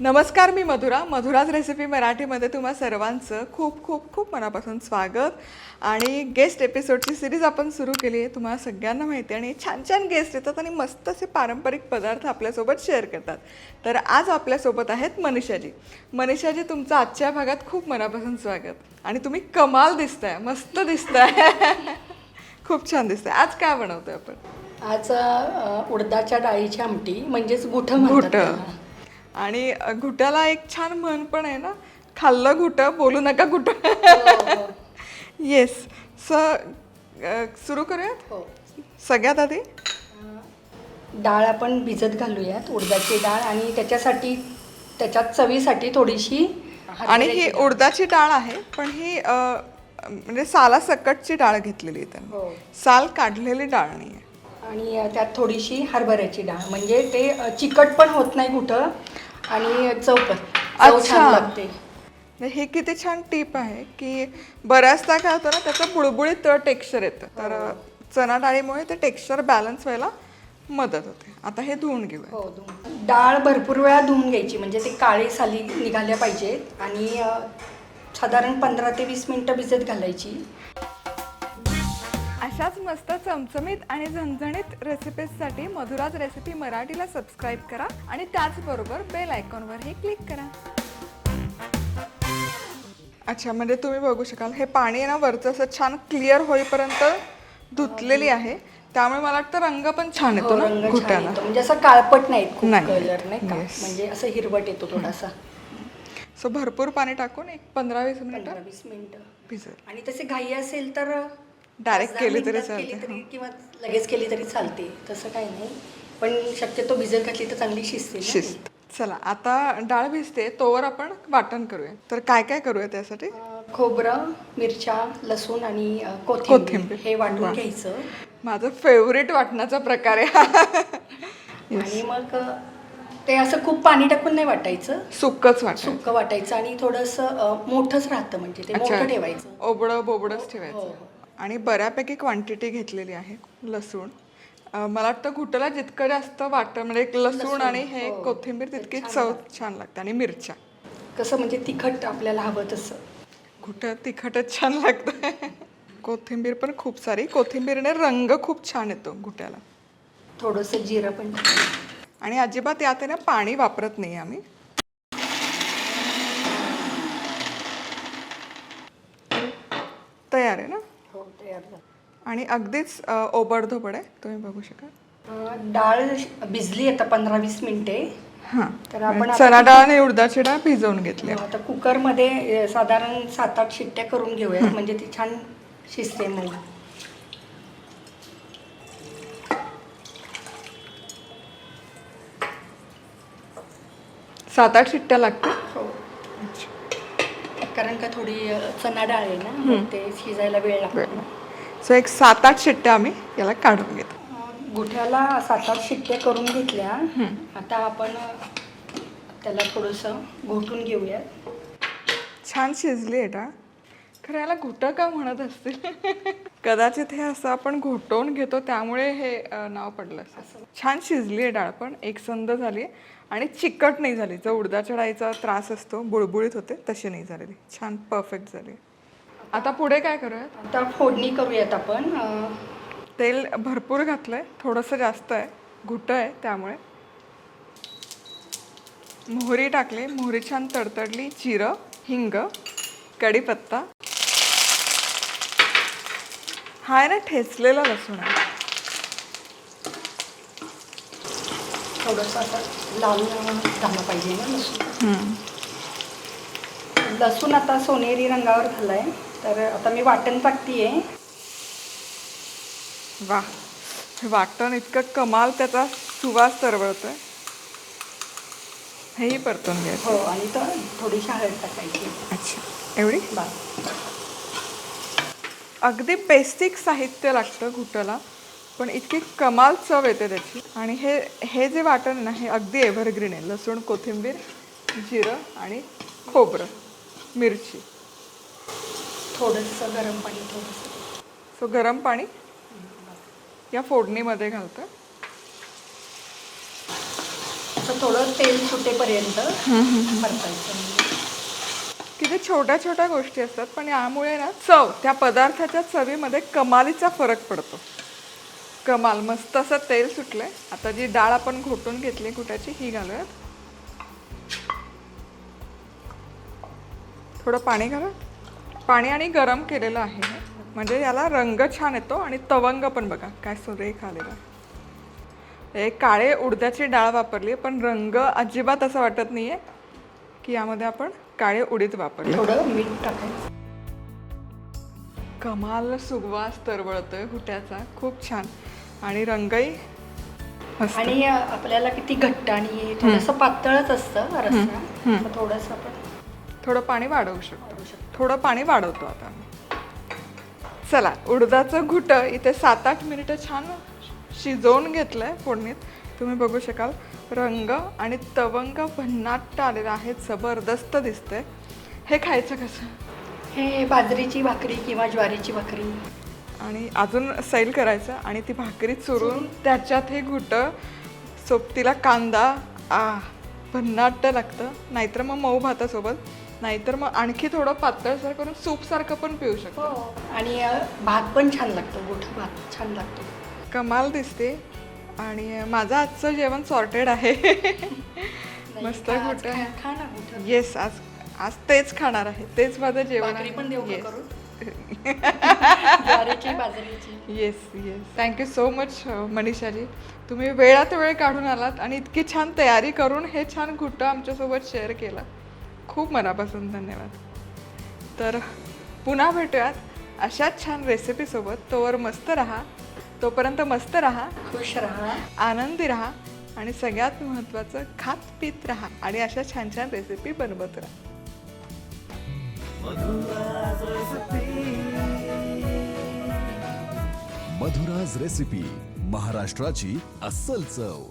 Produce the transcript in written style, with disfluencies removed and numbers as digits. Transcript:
नमस्कार, मी मधुराज रेसिपी मराठीमध्ये तुम्हा सर्वांचं खूप खूप खूप मनापासून स्वागत. आणि गेस्ट एपिसोडची सिरीज आपण सुरू केली आहे. तुम्हाला सगळ्यांना माहिती आहे आणि छान छान गेस्ट येतात आणि मस्त असे पारंपरिक पदार्थ आपल्यासोबत शेअर करतात. तर आज आपल्यासोबत आहेत मनीषाजी. मनीषाजी, तुमचं आजच्या भागात खूप मनापासून स्वागत. आणि तुम्ही कमाल दिसताय, मस्त दिसताय. खूप छान दिसताय. आज काय बनवतोय आपण? आज उडदाच्या डाळीची आमटी म्हणजेच घुटं म्हणतात त्याला. आणि घुट्याला एक छान म्हण पण आहे ना, खाल्लं घुटं बोलू नका घुटं. येस. सुरू करूयात. हो. सगळ्यात आधी डाळ आपण भिजत घालूयात, उडदाची डाळ. आणि त्याच्यात चवीसाठी थोडीशी आणि ही उडदाची डाळ आहे, पण ही म्हणजे सालासकटची डाळ घेतलेली आहे. हो. साल काढलेली डाळ नाही आहे. आणि त्यात थोडीशी हरभऱ्याची डाळ, म्हणजे ते चिकट पण होत नाही घुटं आणि चव छान लागते. हे किती छान टीप आहे की बऱ्याचदा काय होतं ना, त्याचं बुळबुळीत टेक्स्चर येतं. तर चणा डाळीमुळे ते टेक्स्चर बॅलन्स व्हायला मदत होते. आता हे धुवून घेऊया. हो, डाळ भरपूर वेळा धुवून घ्यायची, म्हणजे ते काळे साली निघाल्या पाहिजेत. आणि साधारण 15 ते 20 मिनिटं भिजत घालायची. अशाच मस्त चमचमीत आणि झणझणीत रेसिपीजसाठी मधुराज रेसिपी मराठीला सबस्क्राईब करा आणि त्याचबरोबर बेल आयकॉनवरही क्लिक करा. अच्छा, म्हणजे तुम्ही बघू शकाल हे पाणी आहे ना, वरचं असं छान क्लिअर होईपर्यंत धुतलेली आहे. त्यामुळे मला वाटतं रंग पण छान येतो ना घुट्याला. म्हणजे असं काळपट नाही, कलर नाही का, म्हणजे असं हिरवट येतो थोडासा. सो भरपूर पाणी टाकून एक 15-20 मिनिटं भिजत. आणि तसे घाई असेल तर डायरेक्ट केली तरी चालते किंवा लगेच केली तरी चालते, तसं काही नाही. पण शक्यतो भिजत घातली तर चांगली शिजते. चला, आता डाळ भिजते तोवर आपण वाटण करूया. तर काय काय करूया त्यासाठी? खोबरं, मिरच्या, लसूण आणि कोथिंबीर हे वाटून घ्यायचं. माझं फेवरेट वाटणाचा प्रकार आहे. आणि मग ते असं खूप पाणी टाकून नाही वाटायचं, सुक्क वाटायचं. आणि थोडंसं मोठंच राहतं, म्हणजे ते मोठं ठेवायचं, ओबडं बोबडंच ठेवायचं. आणि बऱ्यापैकी क्वांटिटी घेतलेली आहे लसूण. मला वाटतं घुटला जितकं जास्त वाटतं म्हणजे लसूण आणि हे कोथिंबीर तितकी चव छान लागते. आणि मिरच्या कसं म्हणजे तिखट आपल्याला हवं तसं. घुटं तिखटच छान लागतं. कोथिंबीर पण खूप सारी. कोथिंबीरने रंग खूप छान येतो घुट्याला. थोडंसं जिरं पण. आणि अजिबात यात ना पाणी वापरत नाही आम्ही. तयार आहे ना? हो, तयार झालं. आणि अगदीच ओबडधोबड आहे, तुम्ही बघू शकाल. डाळ भिजली आता 15-20 मिनिटे. हां, तर आपण चणा डाळ आणि उडदाची डाळ भिजवून घेतली. आता कुकरमध्ये साधारण 7-8 शिट्ट्या करून घेऊयात, म्हणजे ती छान शिजते. मग 7-8 शिट्ट्या लागतात. हो, कारण का थोडी चणा डाळ आहे ना, ते शिजायला वेळ लागतो. सो एक 7-8 शिट्ट्या आम्ही याला काढून घेतो. गुठ्याला 7-8 शिट्ट्या करून घेतल्या. आता आपण त्याला थोडंसं घोटून घेऊया. छान शिजली आहे डाळ. खरं याला घुटं का म्हणत असतील? कदाचित हे असं आपण घोटवून घेतो त्यामुळे हे नाव पडलं असं. छान शिजली आहे डाळ, पण एकसंध झाली आणि चिकट नाही झाली. जो उडदाच्या डाळीचा त्रास असतो, बुळबुळीत होते, तशी नाही झालेली. छान परफेक्ट झाली. आता पुढे काय करूयात? आता फोडणी करूयात आपण. तेल भरपूर घातलंय, थोडंसं जास्त आहे, घुटं आहे त्यामुळे. मोहरी टाकली, मोहरी छान तडतडली. जिरं, हिंग, कढीपत्ता. हा आहे ना ठेचलेला लसूण आहे. थोडंसं असं लाल झालं पाहिजे ना लसूण. लसूण आता सोनेरी रंगावर झालाय. तर आता मी वाटण टाकतीये. वा, हे वाटण इतकं कमाल, त्याचा सुवास तरवळतोय. हेही परतून घ्यायचं. हो, आणि तर थोडीशी हळद टाकायची. अच्छा, एवढी? बस. अगदी बेसिक साहित्य लागतं घुटाला, पण इतकी कमाल चव येते त्याची. आणि हे जे वाटण आहे ना, हे अगदी एव्हरग्रीन आहे. लसूण, कोथिंबीर, जिरं आणि खोबरं, मिरची. थोडंसं गरम पाणी, थोडंसं. सो गरम पाणी या फोडणीमध्ये घालतं. असं थोडं तेल सुटेपर्यंत परतायचं. किती छोट्या छोट्या गोष्टी असतात, पण यामुळे ना चव, त्या पदार्थाच्या चवीमध्ये कमालीचा फरक पडतो. कमाल. मस्त असं तेल सुटलंय. आता जी डाळ आपण घोटून घेतली घुटाची ही घालूयात. थोडं पाणी घालूयात. पाणी आणि गरम केलेलं आहे, म्हणजे याला रंग छान येतो. आणि तवंग पण बघा काय सुरेख आलेला. हे काळे उडदाची डाळ वापरली, पण रंग अजिबात असं वाटत नाहीये की यामध्ये आपण काळे उडीद वापरले. थोडं मीठ टाकायचं. कमाल सुगवास तरवळतोय घुट्याचा, खूप छान. आणि रंगही मस्त. आणि आपल्याला किती घट्ट आणि थोडंसं पातळच असतं रस्सा, तर थोडंसं आपण थोडं पाणी वाढवू शकतो. थोडं पाणी वाढवतो आता. चला, उडदाचं घुटं इथे 7-8 मिनिटं छान शिजवून घेतलंय फोडणीत. तुम्ही बघू शकाल रंग आणि तवंग भन्नाट आलेला आहे, जबरदस्त दिसतंय. हे खायचं कसं? हे बाजरीची भाकरी किंवा ज्वारीची भाकरी आणि अजून सैल करायचं आणि ती भाकरी चुरून त्याच्यात हे घुटं, सोबतीला कांदा, भन्नाट लागतं. नाहीतर मग मऊ भातासोबत, नाहीतर मग आणखी थोडं पातळसर करून सूपसारखं पण पिऊ शकतो. आणि भात पण छान लागतो, गोठा भात छान लागतो. कमाल दिसते. आणि माझं आजचं जेवण सॉर्टेड आहे. मस्त घुटं. खा ना घुटं. येस, आज तेच खाणार आहे, तेच माझं जेवण भाकरी पण देऊ का आहे. करून? ज्वारीची बाजरीची. Yes yes. Thank you so much Manishaji. तुम्ही वेळात वेळ काढून आलात आणि इतकी छान तयारी करून हे छान घुटं आमच्यासोबत शेअर केलं. खूप मनापासून धन्यवाद. तर पुन्हा भेटूयात अशाच छान रेसिपीसोबत. तोवर मस्त राहा, तोपर्यंत मस्त राहा, खुश राहा, आनंदी राहा आणि सगळ्यात महत्त्वाचं खात पीत राहा आणि अशा छान छान रेसिपी बनवत राहा. मधुराज रेसिपी, महाराष्ट्राची अस्सल चव.